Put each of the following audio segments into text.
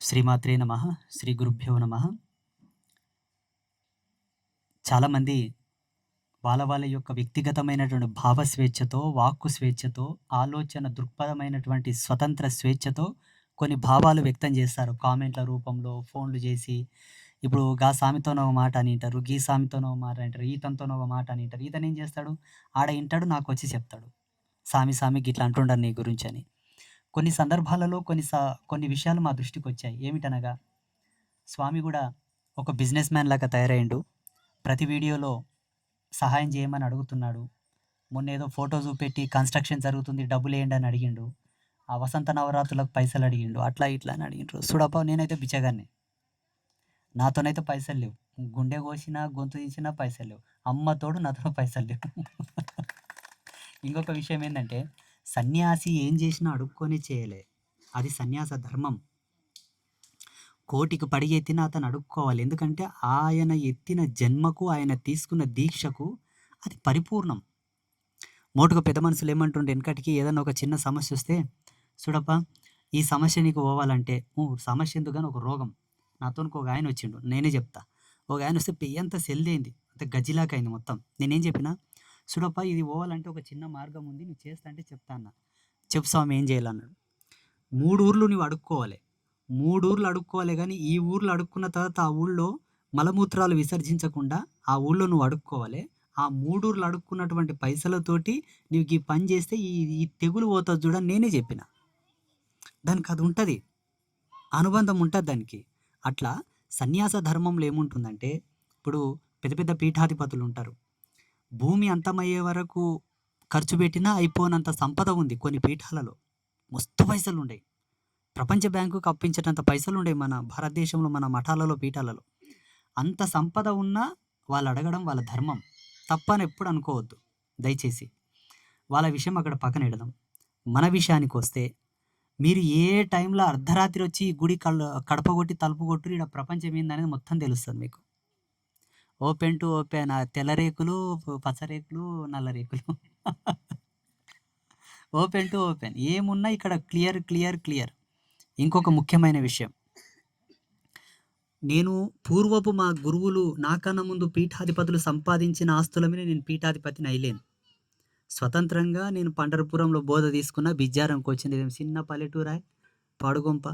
శ్రీమాత్రే నమః. శ్రీ గురుభ్యో నమః. చాలామంది వాళ్ళ యొక్క వ్యక్తిగతమైనటువంటి భావ స్వేచ్ఛతో, వాక్కు స్వేచ్ఛతో, ఆలోచన దృక్పథమైనటువంటి స్వతంత్ర స్వేచ్ఛతో కొన్ని భావాలు వ్యక్తం చేస్తారు. కామెంట్ల రూపంలో, ఫోన్‌లు చేసి, ఇప్పుడు గా సామెతోని ఒక మాట అనింటారు. గీ సామెతోని ఒక మాట అంటారు. ఈతనితోని ఒక మాట అనింటారు. ఇతనేం చేస్తాడు? ఆడ ఇంటాడు, నాకొచ్చి చెప్తాడు. సామి గిట్ల అంటుండను నీ గురించని. కొన్ని సందర్భాలలో కొన్ని విషయాలు మా దృష్టికొచ్చాయి. ఏమిటనగా, స్వామి గూడా ఒక బిజినెస్ మ్యాన్ లాగా తయారయ్యిండు. ప్రతి వీడియోలో సహాయం చేయమని అడుగుతున్నాడు. మొన్నేదో ఫోటో చూపెట్టి కన్‌స్ట్రక్షన్ జరుగుతుంది డబ్బులేయండి అని అడిగిండు. ఆ వసంత నవరాత్రులకు పైసలు అడిగిండు. అట్లా ఇట్లా అని అడిగిండ్రు. చూడబ్బా, నేనైతే బిచ్చగాడినే. నాతోనైతే పైసలు లేవు. గుండె కోసినా, గొంతు తీసినా పైసలు లేవు. అమ్మ తోడు నాతో పైసలు లేవు. ఇంకొక విషయం ఏందంటే, సన్యాసి ఏం చేసినా అడుక్కొని చేయలే. అది సన్యాస ధర్మం. కోటికి పడిగెత్తినా అతను అడుక్కోవాలి. ఎందుకంటే ఆయన ఎత్తిన జన్మకు, ఆయన తీసుకున్న దీక్షకు అది పరిపూర్ణం. మోటుగా పెద్ద మనుషులు ఏమంటుండే వెనకటికి, ఏదన్నా ఒక చిన్న సమస్య వస్తే, చూడప్పా ఈ సమస్య నీకు పోవాలంటే, సమస్య ఎందుకు కానీ ఒక రోగం. నాతోనికి ఒక ఆయన వచ్చిండు, నేనే చెప్తా. ఒక ఆయన వస్తే పెయ్యంతా సెల్దేంది, అంత గజ్జిలాకైంది మొత్తం. నేనేం చెప్పినా, చూడప్పా ఇది పోవాలంటే ఒక చిన్న మార్గం ఉంది, నువ్వు చేస్తా అంటే చెప్తా అన్న. చెప్పు స్వామి ఏం చేయాలన్నాడు. 3 ఊర్లు నువ్వు అడుక్కోవాలి. 3 ఊర్లు అడుక్కోవాలి కానీ, ఈ ఊర్లో అడుక్కున్న తర్వాత ఆ ఊళ్ళో మలమూత్రాలు విసర్జించకుండా ఆ ఊళ్ళో నువ్వు అడుక్కోవాలి. ఆ 3 ఊర్లు అడుక్కున్నటువంటి పైసలతోటి నీకు ఈ పని చేస్తే ఈ ఈ తెగులు పోతుంది చూడని నేనే చెప్పిన. దానికి అది ఉంటుంది, అనుబంధం ఉంటుంది దానికి. అట్లా సన్యాస ధర్మంలో ఏముంటుందంటే, ఇప్పుడు పెద్ద పెద్ద పీఠాధిపతులు ఉంటారు. భూమి అంతమయ్యే వరకు ఖర్చు పెట్టినా అయిపోనంత సంపద ఉంది కొన్ని పీఠాలలో. మస్తు పైసలు ఉండయి. ప్రపంచ బ్యాంకుకు అప్పించేటంత పైసలు ఉండేవి మన భారతదేశంలో, మన మఠాలలో, పీఠాలలో. అంత సంపద ఉన్నా వాళ్ళు అడగడం వాళ్ళ ధర్మం. తప్పని ఎప్పుడు అనుకోవద్దు దయచేసి. వాళ్ళ విషయం అక్కడ పక్కన పెడదాం. మన విషయానికి వస్తే, మీరు ఏ టైంలో అర్ధరాత్రి వచ్చి ఈ గుడి కడప కొట్టి తలుపు కొట్టురు, ఈడ ప్రపంచం ఏందనేది మొత్తం తెలుస్తుంది మీకు. ఓపెన్ టు ఓపెన్, తెల్ల రేకులు, పచ్చ రేకులు, నల్ల రేకులు. ఓపెన్ టు ఓపెన్ ఏమున్నా ఇక్కడ క్లియర్ క్లియర్ క్లియర్. ఇంకొక ముఖ్యమైన విషయం, నేను పూర్వపు మా గురువులు నాకన్నా ముందు పీఠాధిపతులు సంపాదించిన ఆస్తుల మీద నేను పీఠాధిపతిని అయ్యలేను. స్వతంత్రంగా నేను పండరపురంలో బోధ తీసుకున్న, బిజ్జారంకి వచ్చింది. చిన్న పల్లెటూరాయ్, పాడుగొంప.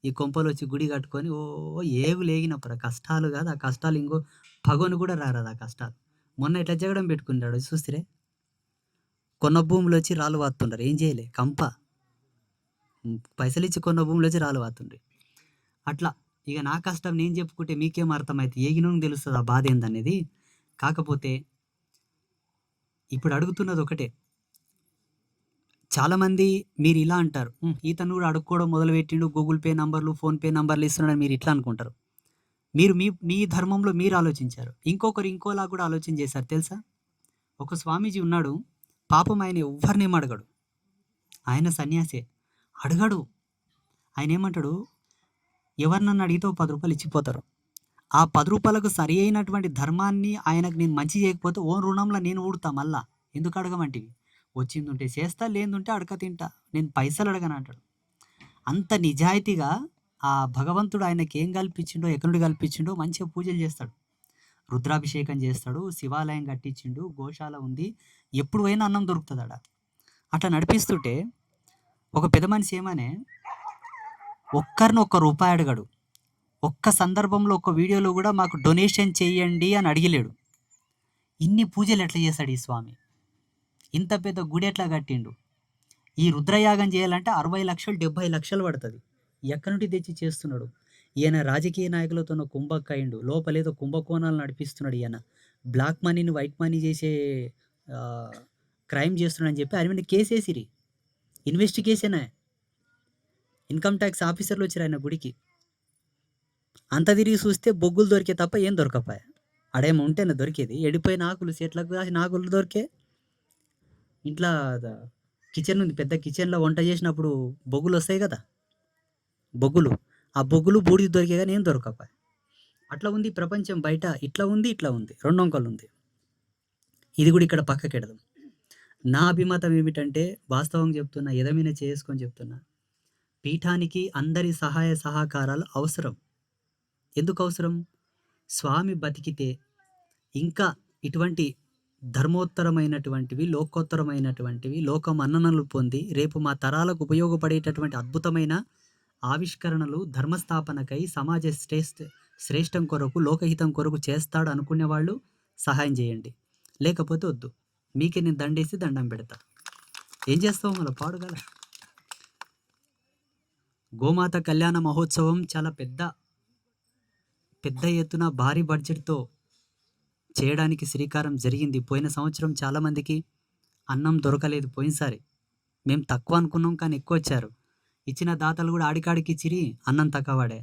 ఈ కొంపలో వచ్చి గుడి కట్టుకొని ఏగు లేగినప్పుడు ఆ కష్టాలు కాదు, ఆ కష్టాలు ఇంకో పగొని కూడా రారాదు ఆ కష్టాలు. మొన్న ఇట్లా జగడం పెట్టుకున్నాడు చూసిరే, కొన్న భూములు వచ్చి రాళ్ళు వాతుండ్రు. ఏం చేయలే, కంప పైసలు ఇచ్చి కొన్న భూములు వచ్చి రాళ్ళు వాతుండ్రు. అట్లా ఇక నా కష్టం నేను చెప్పుకుంటే మీకేం అర్థమైతే, ఏగినోనికి తెలుస్తుంది ఆ బాధ ఏందనేది. కాకపోతే ఇప్పుడు అడుగుతున్నది ఒకటే. చాలామంది మీరు ఇలా అంటారు, ఈతను కూడా అడుక్కోవడం మొదలుపెట్టిండు, గూగుల్ పే నంబర్లు, ఫోన్‌పే నంబర్లు ఇస్తున్నాడని మీరు ఇట్లా అనుకుంటారు. మీరు మీ మీ ధర్మంలో మీరు ఆలోచించారు. ఇంకొకరు ఇంకోలా కూడా ఆలోచన చేశారు తెలుసా. ఒక స్వామీజీ ఉన్నాడు, పాపం ఆయన ఎవ్వరినేం అడగడు. ఆయన సన్యాసే, అడగడు. ఆయన ఏమంటాడు, ఎవరినన్నా అడిగితే ఓ 10 రూపాయలు ఇచ్చిపోతారు. ఆ 10 రూపాయలకు సరి అయినటువంటి ధర్మాన్ని ఆయనకు నేను మంచి చేయకపోతే ఓ రుణంలో నేను ఊడుతా మళ్ళా. ఎందుకు అడగమంటివి, వచ్చిందుంటే చేస్తా, లేదుంటే అడక తింటా, నేను పైసలు అడగను అంటాడు. అంత నిజాయితీగా ఆ భగవంతుడు ఆయనకి ఏం కల్పించిండో, ఎక్కడి నుండి కల్పించిండో, మంచిగా పూజలు చేస్తాడు, రుద్రాభిషేకం చేస్తాడు, శివాలయం కట్టించిండు, గోశాల ఉంది, ఎప్పుడు పోయినా అన్నం దొరుకుతుంది ఆడ. అట్లా నడిపిస్తుంటే ఒక పెద్ద మనిషి ఏమనే, ఒక్కరిని ఒక్క రూపాయి అడగడు. ఒక్క సందర్భంలో ఒక్క వీడియోలో కూడా మాకు డొనేషన్ చేయండి అని అడిగలేడు. ఇన్ని పూజలు ఎట్లా చేస్తాడు ఈ స్వామి, ఇంత పెద్ద గుడి ఎట్లా కట్టిండు. ఈ రుద్రయాగం చేయాలంటే 60 లక్షలు 70 లక్షలు పడుతుంది. ఎక్కడి నుండి తెచ్చి చేస్తున్నాడు. ఈయన రాజకీయ నాయకులతో కుంభక్కయిండు, లోపలేదో కుంభకోణాలు నడిపిస్తున్నాడు. ఈయన బ్లాక్ మనీని వైట్ మనీ చేసే క్రైమ్ చేస్తున్నాడు అని చెప్పి ఆయన మీద కేసేసిరి. ఇన్వెస్టిగేషన్, ఇన్కమ్ ట్యాక్స్ ఆఫీసర్లు వచ్చారు ఆయన గుడికి. అంత తిరిగి చూస్తే బొగ్గులు దొరికే తప్ప ఏం దొరకపాయ. ఆడేమో ఉంటేనే దొరికేది, ఎడిపోయిన ఆకులు, చెట్లకు కాసిన ఆకులు దొరికే. ఇంట్లో కిచెన్ ఉంది, పెద్ద కిచెన్లో వంట చేసినప్పుడు బొగ్గులు వస్తాయి కదా, బొగ్గులు, ఆ బొగ్గులు బూడిద దొరికే కానీ ఏం దొరకపాయ. అట్లా ఉంది ప్రపంచం బయట. ఇట్లా ఉంది, ఇట్లా ఉంది, రెండు వంకలు ఉంది. ఇది కూడా ఇక్కడ పక్కకెడదాం. నా అభిమతం ఏమిటంటే, వాస్తవం చెప్తున్నా, ఎదమైన చేసుకొని చెప్తున్నా, పీఠానికి అందరి సహాయ సహకారాలు అవసరం. ఎందుకు అవసరం? స్వామి బతికితే ఇంకా ఇటువంటి ధర్మోత్తరమైనటువంటివి, లోకోత్తరమైనటువంటివి, లోక మన్ననలు పొంది రేపు మా తరాలకు ఉపయోగపడేటటువంటి అద్భుతమైన ఆవిష్కరణలు ధర్మస్థాపనకై సమాజ శ్రేష్టం కొరకు, లోకహితం కొరకు చేస్తాడు అనుకునేవాళ్ళు సహాయం చేయండి. లేకపోతే వద్దు. మీకే నేను దండేసి దండం పెడతా. ఏం చేస్తావు మళ్ళీ పాడుగల. గోమాత కళ్యాణ మహోత్సవం చాలా పెద్ద ఎత్తున భారీ బడ్జెట్‌తో చేయడానికి శ్రీకారం జరిగింది. పోయిన సంవత్సరం చాలామందికి అన్నం దొరకలేదు పోయినసారి. మేము తక్కువ అనుకున్నాం కానీ ఎక్కువొచ్చారు. ఇచ్చిన దాతలు కూడా ఆడికాడికి ఇచ్చిరి, అన్నం తక్కువడే.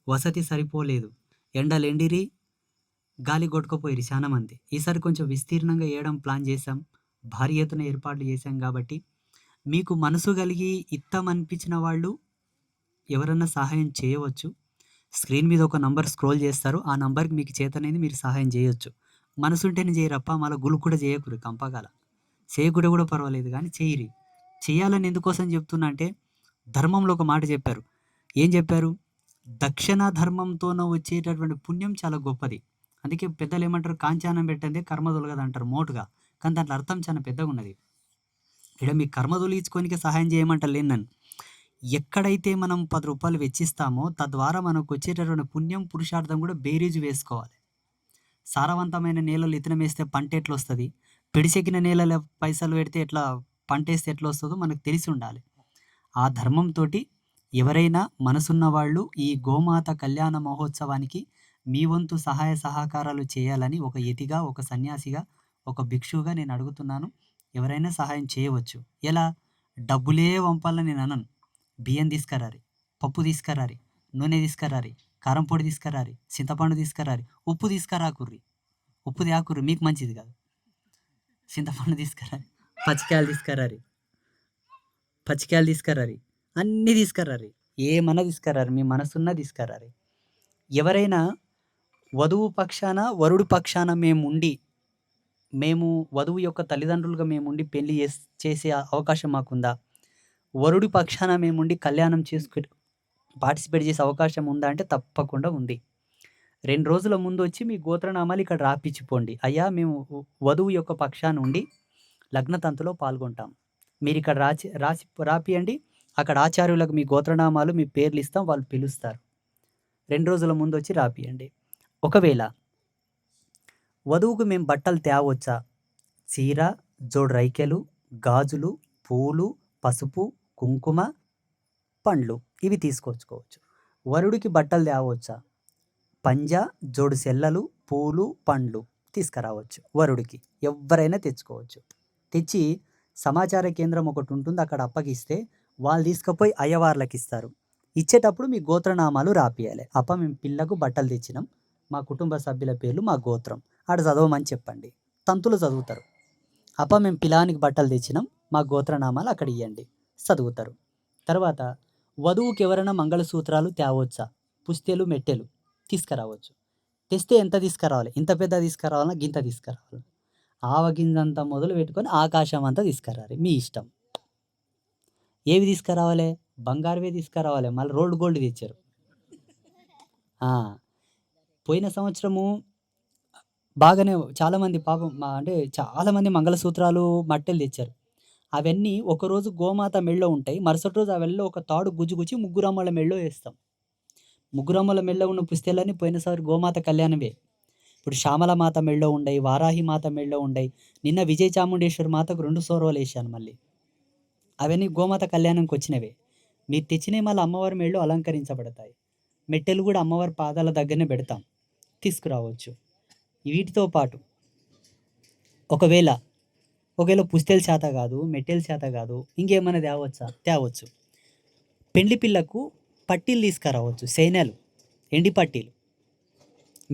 వసతి సరిపోలేదు. ఎండలెండిరి, గాలి కొట్టుకుపోయిరి చాలామంది. ఈసారి కొంచెం విస్తీర్ణంగా చేయడం ప్లాన్ చేశాం. భారీ ఎత్తున ఏర్పాట్లు చేశాం కాబట్టి మీకు మనసు కలిగి ఇత్తమనిపించిన వాళ్ళు ఎవరన్నా సహాయం చేయవచ్చు. స్క్రీన్ మీద ఒక నంబర్ స్క్రోల్ చేస్తారు. ఆ నంబర్కి మీకు చేతనైంది మీరు సహాయం చేయొచ్చు. మనసుంటేనే చేయరప్ప, మళ్ళీ గులు కూడా చేయకురు కంపగాల. చేయకుండా కూడా పర్వాలేదు కానీ చేయరి. చేయాలని ఎందుకోసం చెప్తున్నా అంటే ధర్మంలో ఒక మాట చెప్పారు. ఏం చెప్పారు? దక్షిణ ధర్మంతోన వచ్చేటటువంటి పుణ్యం చాలా గొప్పది. అందుకే పెద్దలు ఏమంటారు, కాంచానం పెట్టందే కర్మ తొలగదు అంటారు మోటుగా. కానీ దాంట్లో అర్థం చాలా పెద్దగా ఉన్నది. ఇక్కడ మీ కర్మ తొలగించుకోనికే సహాయం చేయమంటలేను నన్ను. ఎక్కడైతే మనం 10 రూపాయలు వెచ్చిస్తామో తద్వారా మనకు వచ్చేటటువంటి పుణ్యం పురుషార్థం కూడా బేరీజు వేసుకోవాలి. సారవంతమైన నేలలో ఇత్తనం వేస్తే పంట ఎట్లా వస్తుంది, పిడిచెక్కిన నేలలో పైసలు పెడితే ఎట్లా పంట వేస్తే ఎట్లా వస్తుందో మనకు తెలిసి ఉండాలి. ఆ ధర్మంతో ఎవరైనా మనసున్న వాళ్ళు ఈ గోమాత కళ్యాణ మహోత్సవానికి మీ వంతు సహాయ సహకారాలు చేయాలని ఒక యతిగా, ఒక సన్యాసిగా, ఒక భిక్షువుగా నేను అడుగుతున్నాను. ఎవరైనా సహాయం చేయవచ్చు. ఎలా? డబ్బులే వంపాలని నేను అనను. బియ్యం తీసుకురారి, పప్పు తీసుకురారి, నూనె తీసుకురారి, కారం పొడి తీసుకురారి, చింతపండు తీసుకురారి, ఉప్పు తీసుకురాకుర్రి. ఉప్పు తేకుర్రి, మీకు మంచిది కాదు. చింతపండు తీసుకురారి, పచ్చికాయలు తీసుకురారి, అన్నీ తీసుకురారి. ఏమన్నా తీసుకురారి, మీ మనసున్నా తీసుకురారి. ఎవరైనా వధువు పక్షాన వరుడు పక్షాన మేము వధువు యొక్క తల్లిదండ్రులుగా మేముండి పెళ్లి చేసే అవకాశం మాకుందా? వరుడి పక్షాన మేముండి కళ్యాణం పార్టిసిపేట్ చేసే అవకాశం ఉందా అంటే తప్పకుండా ఉంది. 2 రోజుల ముందు వచ్చి మీ గోత్రనామాలు ఇక్కడ రాపిచ్చిపోండి. అయ్యా మేము వధువు యొక్క పక్షాన ఉండి లగ్నతంతులో పాల్గొంటాం, మీరు ఇక్కడ రాపియండి. అక్కడ ఆచార్యులకు మీ గోత్రనామాలు, మీ పేర్లు ఇస్తాం, వాళ్ళు పిలుస్తారు. 2 రోజుల ముందు వచ్చి రాపియండి. ఒకవేళ వధువుకు మేము బట్టలు తేవచ్చా? చీర, జోడు రైకెలు, గాజులు, పూలు, పసుపు, కుంకుమ, పండ్లు ఇవి తీసుకొచ్చుకోవచ్చు. వరుడికి బట్టలు తేవచ్చా? పంజా, జోడు సెల్లలు, పూలు, పండ్లు తీసుకురావచ్చు. వరుడికి ఎవరైనా తెచ్చుకోవచ్చు. తెచ్చి సమాచార కేంద్రం ఒకటి ఉంటుంది, అక్కడ అప్పగిస్తే వాళ్ళు తీసుకుపోయి అయ్యవార్లకి ఇస్తారు. ఇచ్చేటప్పుడు మీ గోత్రనామాలు రాపియాలి. మేము పిల్లకు బట్టలు తెచ్చినాం, మా కుటుంబ సభ్యుల పేర్లు, మా గోత్రం ఆడ చదవమని చెప్పండి. తంతులు చదువుతారు. మేము పిలానికి బట్టలు తెచ్చినాం, మా గోత్రనామాలు అక్కడ ఇవ్వండి, చదువుతారు. తర్వాత వధువుకి ఎవరైనా మంగళసూత్రాలు తేవచ్చా? పుస్తెలు, మెట్టెలు తీసుకురావచ్చు. తెస్తే ఎంత తీసుకురావాలి? ఇంత పెద్ద తీసుకురావాలా, గింత తీసుకురావాలి? ఆవగింజంతా మొదలు పెట్టుకొని ఆకాశం అంతా తీసుకురాలి, మీ ఇష్టం. ఏవి తీసుకురావాలి? బంగారువే తీసుకురావాలి. మళ్ళీ రోల్డ్ గోల్డ్ తెచ్చారు. పోయిన సంవత్సరము బాగానే చాలామంది పాపం అంటే చాలామంది మంగళసూత్రాలు, మట్టెలు తెచ్చారు. అవన్నీ ఒకరోజు గోమాత మెళ్ళో ఉంటాయి. మరుసటి రోజు అవన్నీ ఒక తాడు గుజ్జుగుచ్చి ముగ్గురమ్మల మెళ్ళో వేస్తాం. ముగ్గురమ్మల మెళ్ళో ఉన్న పుస్తెలన్నీ పోయినసారి గోమాత కళ్యాణమే. ఇప్పుడు శ్యామలమాత మెళ్ళో ఉండయి, వారాహి మాత మెళ్ళో ఉండయి. నిన్న విజయ చాముండేశ్వరి మాతకు 2 సోరవలు వేసాను మళ్ళీ. అవన్నీ గోమాత కళ్యాణంకి వచ్చినవే. మీరు తెచ్చినవి మళ్ళీ అమ్మవారి మెళ్ళో అలంకరించబడతాయి. మెట్టెలు కూడా అమ్మవారి పాదాల దగ్గరనే పెడతాం, తీసుకురావచ్చు. వీటితో పాటు ఒకవేళ పుస్తెల చేత కాదు, మెట్టెల చేత కాదు, ఇంకేమైనా తేవచ్చు. పెండ్లి పిల్లకు పట్టీలు తీసుకురావచ్చు. సేనలు, ఎండి పట్టీలు.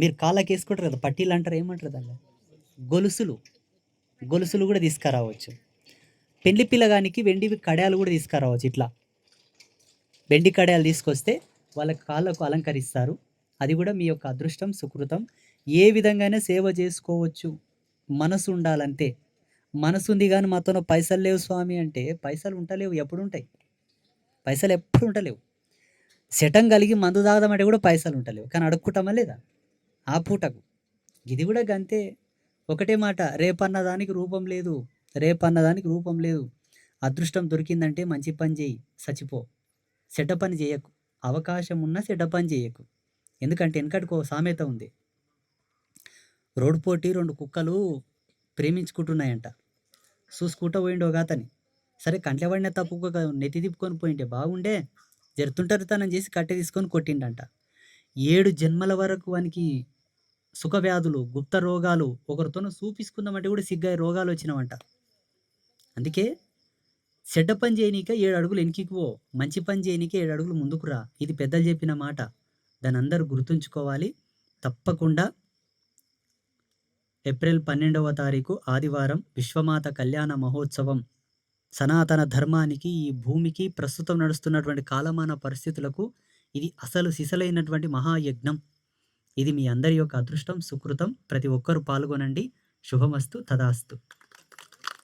మీరు కాళ్ళకి వేసుకుంటారు కదా, పట్టీలు అంటారు, ఏమంటారు దాన్ని? గొలుసులు కూడా తీసుకురావచ్చు. పెండ్లి పిల్లగానికి వెండి కడాయాలు కూడా తీసుకురావచ్చు. ఇట్లా వెండి కడాయాలు తీసుకొస్తే వాళ్ళ కాళ్ళకు అలంకరిస్తారు. అది కూడా మీ యొక్క అదృష్టం, సుకృతం. ఏ విధంగానే సేవ చేసుకోవచ్చు, మనసు ఉండాలంతే. మనసు ఉంది కానీ మాతో పైసలు లేవు స్వామి అంటే పైసలు ఉంటలేవు, ఎప్పుడు ఉంటాయి? పైసలు ఎప్పుడు ఉంటలేవు. శఠం కలిగి మందు తాగుదామంటే కూడా పైసలు ఉంటలేవు. కానీ అడుక్కుంటామా లేదా? ఆ పూటకు. ఇది కూడా గంతే. ఒకటే మాట, రేపన్నదానికి రూపం లేదు. రేపన్నదానికి రూపం లేదు. అదృష్టం దొరికిందంటే మంచి పని చేయి, సచ్చిపో. చెడ్డ పని చేయకు. అవకాశం ఉన్నా చెడ్డ పని చేయకు. ఎందుకంటే వెనకటికో సామెత ఉంది. రోడ్డు పోటీ 2 కుక్కలు ప్రేమించుకుంటున్నాయంట. చూసుకుంటూ పోయిండు ఒకతని. సరే కంట్ల పడిన తప్పుకోక నెత్తి తిప్పుకొని పోయింటే బాగుండే. జరుతుంటరితనం చేసి కట్టె తీసుకొని కొట్టిండంట. 7 జన్మల వరకు వానికి సుఖ వ్యాధులు, గుప్త రోగాలు, ఒకరితోనో చూపించుకుందామంటే కూడా సిగ్గయ్యే రోగాలు వచ్చినవంట. అందుకే చెడ్డ పని చేయనీకే 7 అడుగులు వెనక్కి పో. మంచి పని చేయనీకే 7 అడుగులు ముందుకు రా. ఇది పెద్దలు చెప్పిన మాట. దాన్ని అందరూ గుర్తుంచుకోవాలి. తప్పకుండా ఏప్రిల్ 12వ తారీఖు ఆదివారం విశ్వమాత కళ్యాణ మహోత్సవం సనాతన ధర్మానికి, ఈ భూమికి, ప్రస్తుతం నడుస్తున్నటువంటి కాలమాన పరిస్థితులకు ఇది అసలు సిసలైనటువంటి మహాయజ్ఞం. ఇది మీ అందరి యొక్క అదృష్టం, సుకృతం. ప్రతి ఒక్కరూ పాల్గొనండి. శుభమస్తు. తదాస్తు.